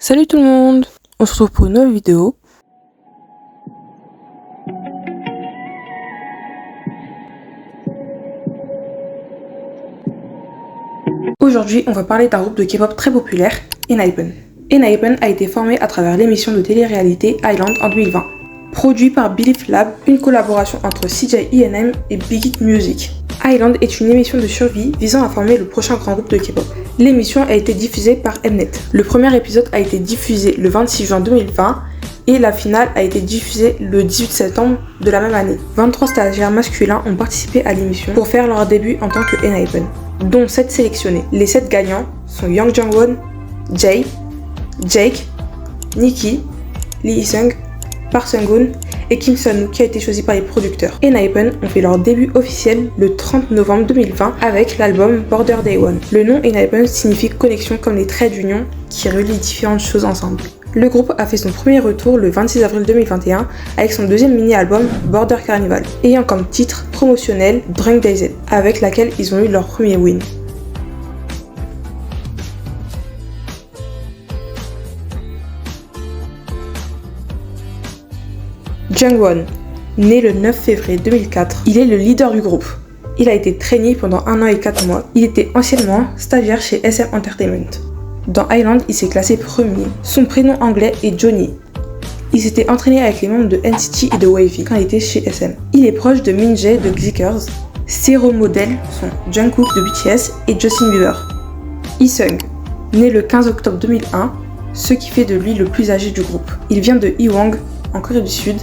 Salut tout le monde, on se retrouve pour une nouvelle vidéo. Aujourd'hui, on va parler d'un groupe de K-pop très populaire, ENHYPEN. ENHYPEN a été formé à travers l'émission de télé-réalité Island en 2020. Produit par Believe Lab, une collaboration entre CJ ENM et Big Hit Music. Island est une émission de survie visant à former le prochain grand groupe de K-pop. L'émission a été diffusée par Mnet. Le premier épisode a été diffusé le 26 juin 2020 et la finale a été diffusée le 18 septembre de la même année. 23 stagiaires masculins ont participé à l'émission pour faire leur début en tant que ENHYPEN, dont 7 sélectionnés. Les 7 gagnants sont Young Jung-won, Jae, Jake, Nikki, Lee Hee-sung, Park Sung-hoon et Kim Sun-woo qui a été choisi par les producteurs. ENHYPEN ont fait leur début officiel le 30 novembre 2020 avec l'album Border Day One. Le nom ENHYPEN signifie connexion comme les traits d'union qui relient différentes choses ensemble. Le groupe a fait son premier retour le 26 avril 2021 avec son deuxième mini-album Border Carnival, ayant comme titre promotionnel Drunk Days, avec laquelle ils ont eu leur premier win. Jungwon, né le 9 février 2004, il est le leader du groupe. Il a été trainee pendant 1 an et 4 mois. Il était anciennement stagiaire chez SM Entertainment. Dans Island, il s'est classé premier. Son prénom anglais est Johnny. Il s'était entraîné avec les membres de NCT et de WayV quand il était chez SM. Il est proche de Minjae de Xickers. Ses rôles modèles sont Jungkook de BTS et Justin Bieber. Hee-sung, né le 15 octobre 2001, ce qui fait de lui le plus âgé du groupe. Il vient de Hwang, en Corée du Sud.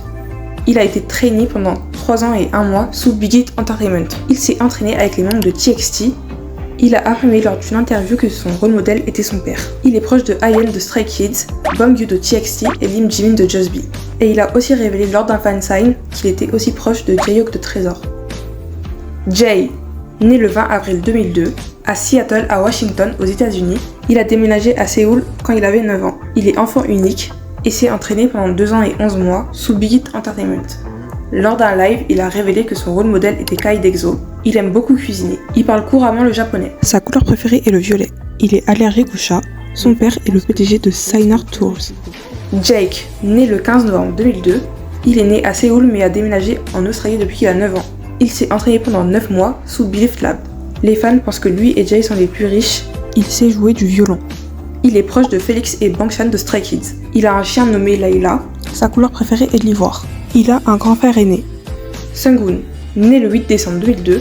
Il a été trainee pendant 3 ans et 1 mois sous Big Hit Entertainment. Il s'est entraîné avec les membres de TXT. Il a affirmé lors d'une interview que son rôle modèle était son père. Il est proche de IN de Stray Kids, Bangyu de TXT et Lim Jimin de Just Be. Et il a aussi révélé lors d'un fansign qu'il était aussi proche de Jaehyuk de Trésor. Jae, né le 20 avril 2002, à Seattle à Washington aux États-Unis. Il a déménagé à Séoul quand il avait 9 ans. Il est enfant unique et s'est entraîné pendant 2 ans et 11 mois sous Big Hit Entertainment. Lors d'un live, il a révélé que son rôle modèle était Kai d'EXO. Il aime beaucoup cuisiner. Il parle couramment le japonais. Sa couleur préférée est le violet. Il est allergique aux chats. Son père est le PDG de Seinar Tours. Jake, né le 15 novembre 2002, il est né à Séoul mais a déménagé en Australie depuis qu'il a 9 ans. Il s'est entraîné pendant 9 mois sous Believe Lab. Les fans pensent que lui et Jae sont les plus riches. Il sait jouer du violon. Il est proche de Félix et Bangshan de Stray Kids. Il a un chien nommé Layla. Sa couleur préférée est l'ivoire. Il a un grand frère aîné. Sung-hoon, né le 8 décembre 2002,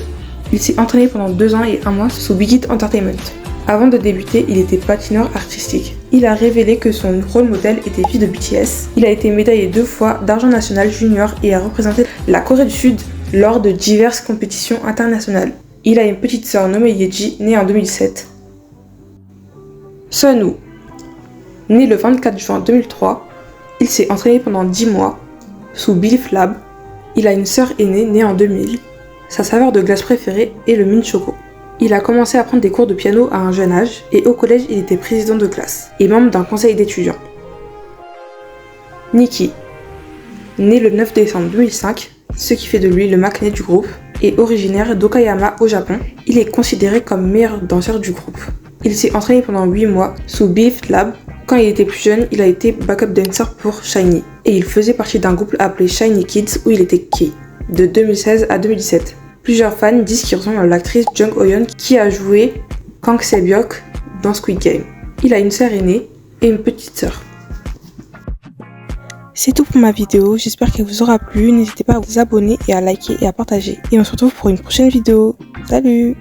il s'est entraîné pendant 2 ans et 1 mois sous Big Hit Entertainment. Avant de débuter, il était patineur artistique. Il a révélé que son rôle modèle était fille de BTS. Il a été médaillé 2 fois d'argent national junior et a représenté la Corée du Sud lors de diverses compétitions internationales. Il a une petite sœur nommée Yeji, née en 2007. Sun-woo, né le 24 juin 2003, il s'est entraîné pendant 10 mois sous Believe Lab. Il a une sœur aînée née en 2000. Sa saveur de glace préférée est le mint choco. Il a commencé à prendre des cours de piano à un jeune âge et au collège il était président de classe et membre d'un conseil d'étudiants. Nikki, né le 9 décembre 2005, ce qui fait de lui le maknae du groupe, est originaire d'Okayama au Japon. Il est considéré comme meilleur danseur du groupe. Il s'est entraîné pendant 8 mois sous Believe Lab. Quand il était plus jeune, il a été backup dancer pour SHINee et il faisait partie d'un groupe appelé SHINee Kids où il était Key, de 2016 à 2017. Plusieurs fans disent qu'il ressemble à l'actrice Jung Ho-yeon qui a joué Kang Se-byuk dans Squid Game. Il a une sœur aînée et une petite sœur. C'est tout pour ma vidéo, j'espère qu'elle vous aura plu. N'hésitez pas à vous abonner et à liker et à partager. Et on se retrouve pour une prochaine vidéo. Salut!